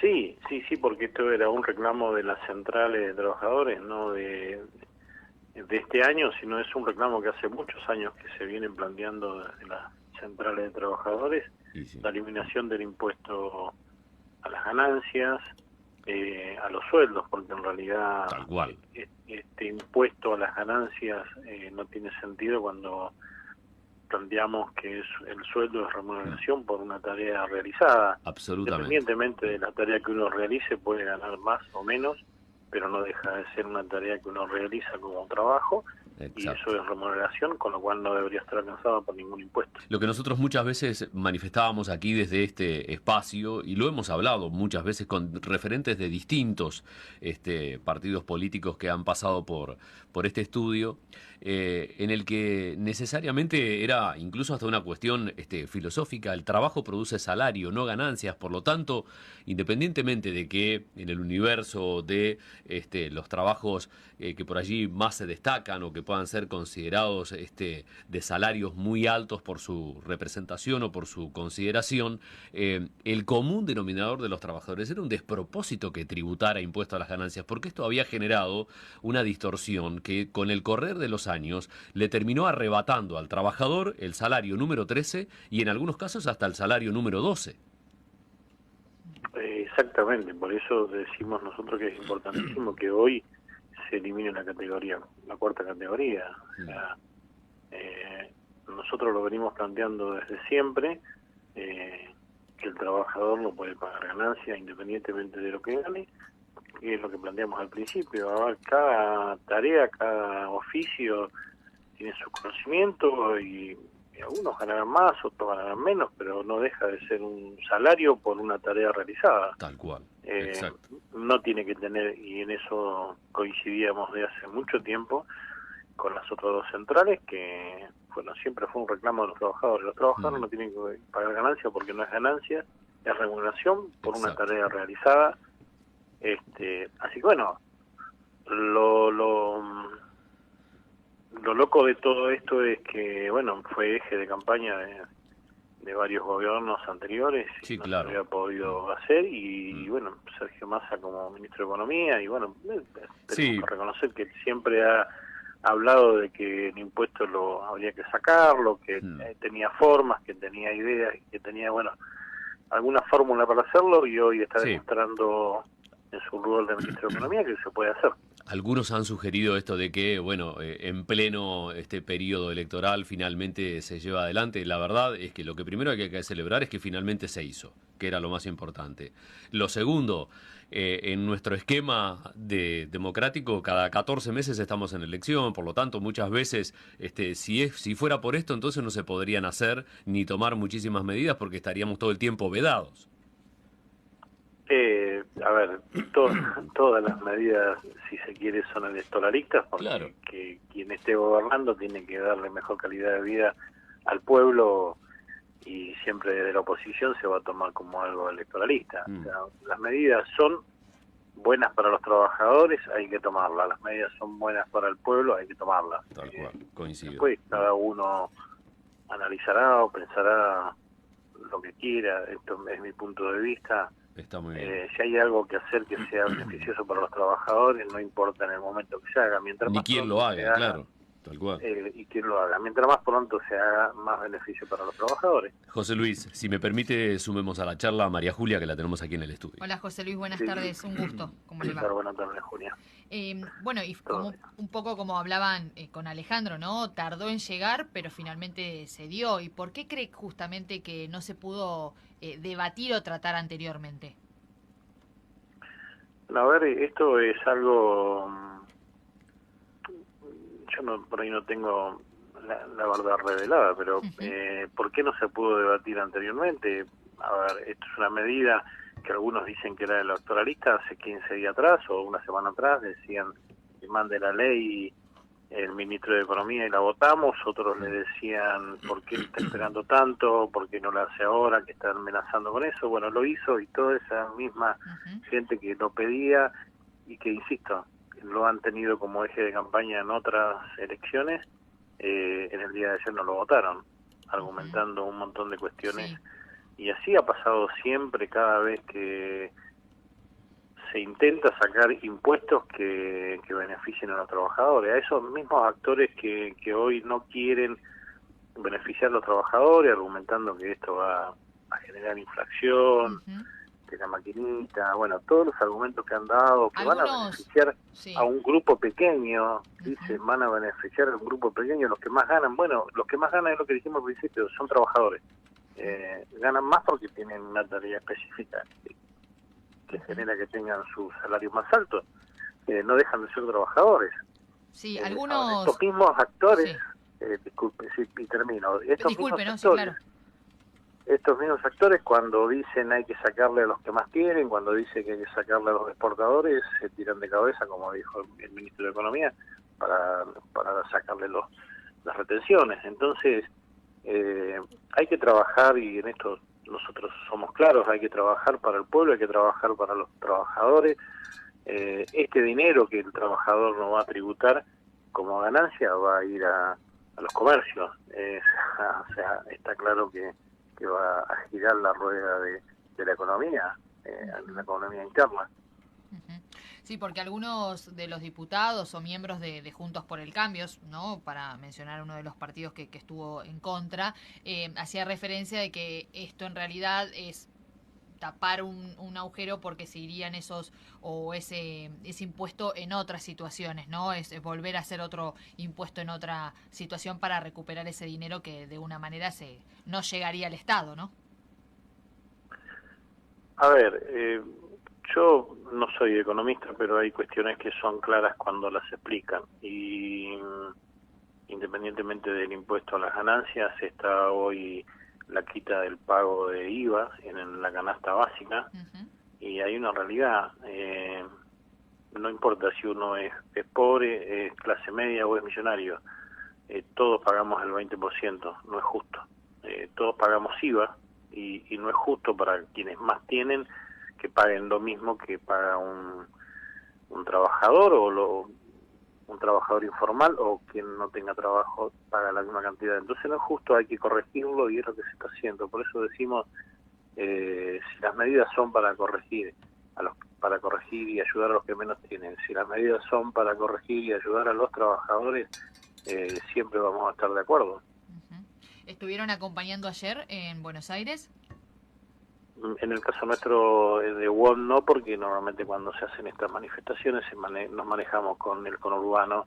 Sí, porque esto era un reclamo de las centrales de trabajadores, no de este año, sino es un reclamo que hace muchos años que se viene planteando desde las centrales de trabajadores, Sí. la eliminación del impuesto a las ganancias, a los sueldos, porque en realidad Tal cual. este impuesto a las ganancias no tiene sentido cuando planteamos que el sueldo es remuneración por una tarea realizada. Absolutamente. Independientemente de la tarea que uno realice, puede ganar más o menos, pero no deja de ser una tarea que uno realiza como trabajo, y Exacto. eso es remuneración, con lo cual no debería estar alcanzado por ningún impuesto. Lo que nosotros muchas veces manifestábamos aquí desde este espacio, y lo hemos hablado muchas veces con referentes de distintos partidos políticos que han pasado por este estudio, en el que necesariamente era incluso hasta una cuestión filosófica: el trabajo produce salario, no ganancias. Por lo tanto, independientemente de que en el universo de los trabajos que por allí más se destacan o que puedan ser considerados de salarios muy altos por su representación o por su consideración, el común denominador de los trabajadores era un despropósito que tributara impuesto a las ganancias, porque esto había generado una distorsión que con el correr de los años le terminó arrebatando al trabajador el salario número 13 y en algunos casos hasta el salario número 12. Exactamente, por eso decimos nosotros que es importantísimo que hoy se elimine la cuarta categoría. O sea, nosotros lo venimos planteando desde siempre, que el trabajador no puede pagar ganancias independientemente de lo que gane, que es lo que planteamos al principio. Ahora, cada tarea, cada oficio tiene su conocimiento, y algunos ganarán más, otros ganarán menos, pero no deja de ser un salario por una tarea realizada. Tal cual, exacto. No tiene que tener, y en eso coincidíamos de hace mucho tiempo con las otras dos centrales, que bueno, siempre fue un reclamo de los trabajadores. Los trabajadores no tienen que pagar ganancia porque no es ganancia, es remuneración por una Exacto. tarea realizada. Así que bueno, lo loco de todo esto es que, bueno, fue eje de campaña de varios gobiernos anteriores y Sí, no se claro. había podido hacer, y bueno, Sergio Massa como ministro de Economía, y bueno, tenemos Sí, que reconocer que siempre ha hablado de que el impuesto lo habría que sacarlo, que tenía formas, que tenía ideas, que tenía, bueno, alguna fórmula para hacerlo, y hoy está sí. demostrando en su rol de ministro de Economía que se puede hacer. Algunos han sugerido esto de que, bueno, en pleno este periodo electoral finalmente se lleva adelante. La verdad es que lo que primero hay que celebrar es que finalmente se hizo, que era lo más importante. Lo segundo, en nuestro esquema democrático, cada 14 meses estamos en elección, por lo tanto, muchas veces, si fuera por esto, entonces no se podrían hacer ni tomar muchísimas medidas porque estaríamos todo el tiempo vedados. A ver, todas las medidas, si se quiere, son electoralistas, Claro. porque quien esté gobernando tiene que darle mejor calidad de vida al pueblo, y siempre desde la oposición se va a tomar como algo electoralista. O sea, las medidas son buenas para los trabajadores, hay que tomarlas. Las medidas son buenas para el pueblo, hay que tomarlas. Tal cual, coincido. Después cada uno analizará o pensará lo que quiera. Esto es mi punto de vista. Está muy bien. Si hay algo que hacer que sea beneficioso para los trabajadores, no importa en el momento que se haga, mientras Ni más quién lo pronto se haga, haga, claro. Tal cual. y quien lo haga, mientras más pronto se haga, más beneficio para los trabajadores. José Luis, si me permite, sumemos a la charla a María Julia, que la tenemos aquí en el estudio. Hola José Luis, buenas Sí, tardes, un gusto, ¿cómo le va? buenas tardes, Julia. Bueno, y Todo como bien. un poco como hablaban con Alejandro, ¿no? Tardó en llegar, pero finalmente se dio. ¿Y por qué cree justamente que no se pudo debatir o tratar anteriormente? Bueno, a ver, esto es algo, yo por ahí no tengo la verdad revelada, pero ¿por qué no se pudo debatir anteriormente? A ver, esto es una medida que algunos dicen que era electoralista. Hace 15 días atrás o una semana atrás decían que mande la ley el ministro de Economía y la votamos. Otros le decían, ¿por qué está esperando tanto? ¿Por qué no la hace ahora? Que está amenazando con eso. Bueno, lo hizo, y toda esa misma gente que lo pedía y que, insisto, lo han tenido como eje de campaña en otras elecciones, en el día de ayer no lo votaron, argumentando un montón de cuestiones y así ha pasado siempre cada vez que se intenta sacar impuestos que beneficien a los trabajadores, a esos mismos actores que hoy no quieren beneficiar a los trabajadores, argumentando que esto va a generar inflación, que la maquinita, bueno, todos los argumentos que han dado, que van a beneficiar a un grupo pequeño, dicen, van a beneficiar a un grupo pequeño, los que más ganan, bueno, los que más ganan es lo que dijimos al principio, son trabajadores, ganan más porque tienen una tarea específica que genera que tengan sus salarios más altos, no dejan de ser trabajadores. Sí, algunos... Ahora, estos mismos actores, disculpe, sí, y termino, disculpe, no, sí, claro. Estos mismos actores, cuando dicen hay que sacarle a los que más tienen, cuando dicen que hay que sacarle a los exportadores, se tiran de cabeza, como dijo el ministro de Economía, para sacarle las retenciones. Entonces, hay que trabajar, y en esto nosotros somos claros, hay que trabajar para el pueblo, hay que trabajar para los trabajadores. Este dinero que el trabajador no va a tributar como ganancia va a ir a los comercios. O sea, está claro que va a girar la rueda de la economía interna. Sí, porque algunos de los diputados o miembros de Juntos por el Cambio, ¿no?, para mencionar uno de los partidos que estuvo en contra, hacía referencia de que esto en realidad es tapar un agujero porque se irían ese impuesto en otras situaciones, ¿no? Es volver a hacer otro impuesto en otra situación para recuperar ese dinero que de una manera no llegaría al Estado, ¿no? A ver, yo no soy economista, pero hay cuestiones que son claras cuando las explican, y independientemente del impuesto a las ganancias, está hoy la quita del pago de IVA en la canasta básica, y hay una realidad, no importa si uno es pobre, es clase media o es millonario, todos pagamos el 20%, no es justo, todos pagamos IVA, y no es justo para quienes más tienen que paguen lo mismo que paga un trabajador un trabajador informal, o quien no tenga trabajo paga la misma cantidad. Entonces no es justo, hay que corregirlo, y es lo que se está haciendo. Por eso decimos, si las medidas son para corregir y ayudar a los que menos tienen, si las medidas son para corregir y ayudar a los trabajadores, siempre vamos a estar de acuerdo. ¿Estuvieron acompañando ayer en Buenos Aires? En el caso nuestro de UON no, porque normalmente cuando se hacen estas manifestaciones nos manejamos con el conurbano,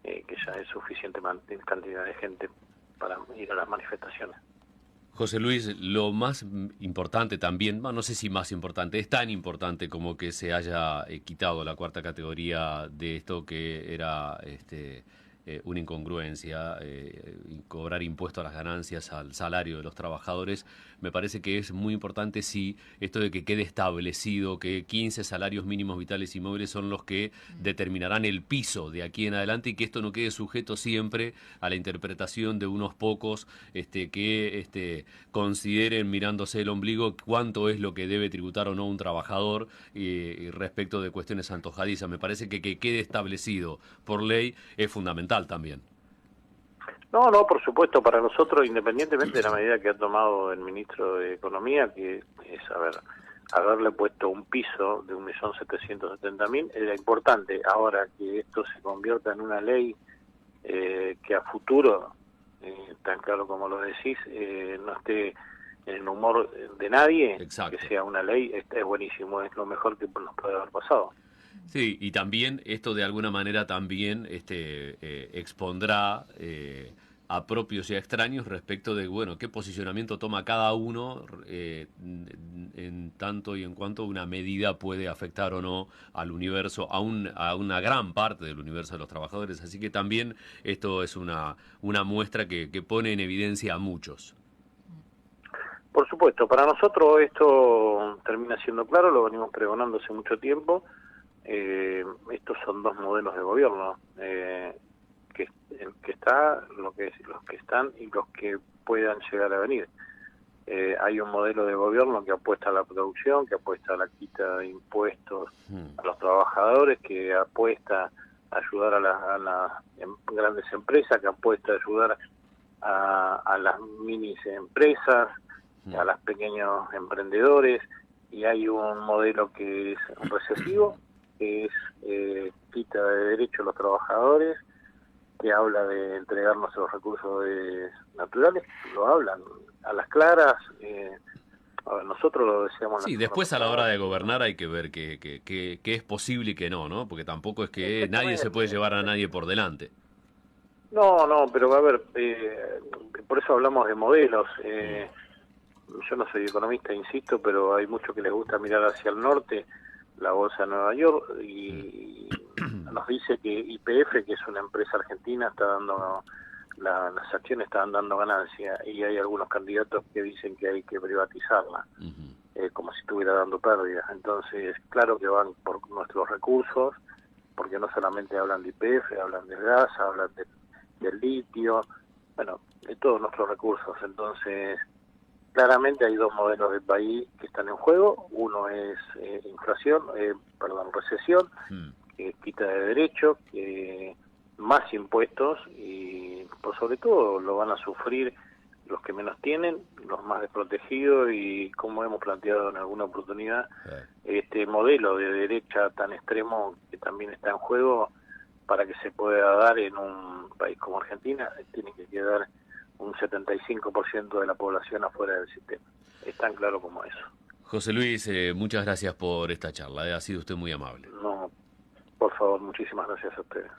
que ya es suficiente cantidad de gente para ir a las manifestaciones. José Luis, lo más importante también, no sé si más importante, es tan importante como que se haya quitado la cuarta categoría de esto que era una incongruencia, cobrar impuesto a las ganancias, al salario de los trabajadores. Me parece que es muy importante, sí, esto de que quede establecido que 15 salarios mínimos vitales y móviles son los que determinarán el piso de aquí en adelante, y que esto no quede sujeto siempre a la interpretación de unos pocos que consideren, mirándose el ombligo, cuánto es lo que debe tributar o no un trabajador respecto de cuestiones antojadizas. Me parece que quede establecido por ley es fundamental también. No, por supuesto, para nosotros, independientemente de la medida que ha tomado el ministro de Economía, que es, haberle puesto un piso de 1.770.000, era importante. Ahora que esto se convierta en una ley que a futuro, tan claro como lo decís, no esté en el humor de nadie, exacto, que sea una ley, es buenísimo, es lo mejor que nos puede haber pasado. Sí, y también esto de alguna manera también expondrá a propios y a extraños respecto de, bueno, qué posicionamiento toma cada uno en tanto y en cuanto una medida puede afectar o no al universo, a una gran parte del universo de los trabajadores. Así que también esto es una muestra que pone en evidencia a muchos. Por supuesto, para nosotros esto termina siendo claro, lo venimos pregonando hace mucho tiempo. Estos son dos modelos de gobierno, el que está, los que están y los que puedan llegar a venir. Hay un modelo de gobierno que apuesta a la producción, que apuesta a la quita de impuestos a los trabajadores, que apuesta a ayudar a las grandes empresas, que apuesta a ayudar a las mini empresas, a los pequeños emprendedores, y hay un modelo que es recesivo, que es quita de derechos a los trabajadores, que habla de entregar nuestros recursos naturales, lo hablan a las claras. A ver, nosotros lo decíamos. Sí, después a la hora de gobernar hay que ver qué es posible y qué no, porque tampo es que nadie se puede llevar a nadie por delante. No, pero a ver, por eso hablamos de modelos. Yo no soy economista, insisto, pero hay muchos que les gusta mirar hacia el norte, la bolsa de Nueva York, y nos dice que YPF, que es una empresa argentina, está dando las acciones están dando ganancia, y hay algunos candidatos que dicen que hay que privatizarla, como si estuviera dando pérdidas. Entonces, claro que van por nuestros recursos, porque no solamente hablan de YPF, hablan del gas, hablan del litio, bueno, de todos nuestros recursos. Entonces, claramente hay dos modelos de país que están en juego. Uno es recesión, que quita de derecho, más impuestos, y por sobre todo lo van a sufrir los que menos tienen, los más desprotegidos, y como hemos planteado en alguna oportunidad, este modelo de derecha tan extremo que también está en juego, para que se pueda dar en un país como Argentina, tiene que quedar un 75% de la población afuera del sistema. Es tan claro como eso. José Luis, muchas gracias por esta charla, ha sido usted muy amable. No, por favor, muchísimas gracias a ustedes.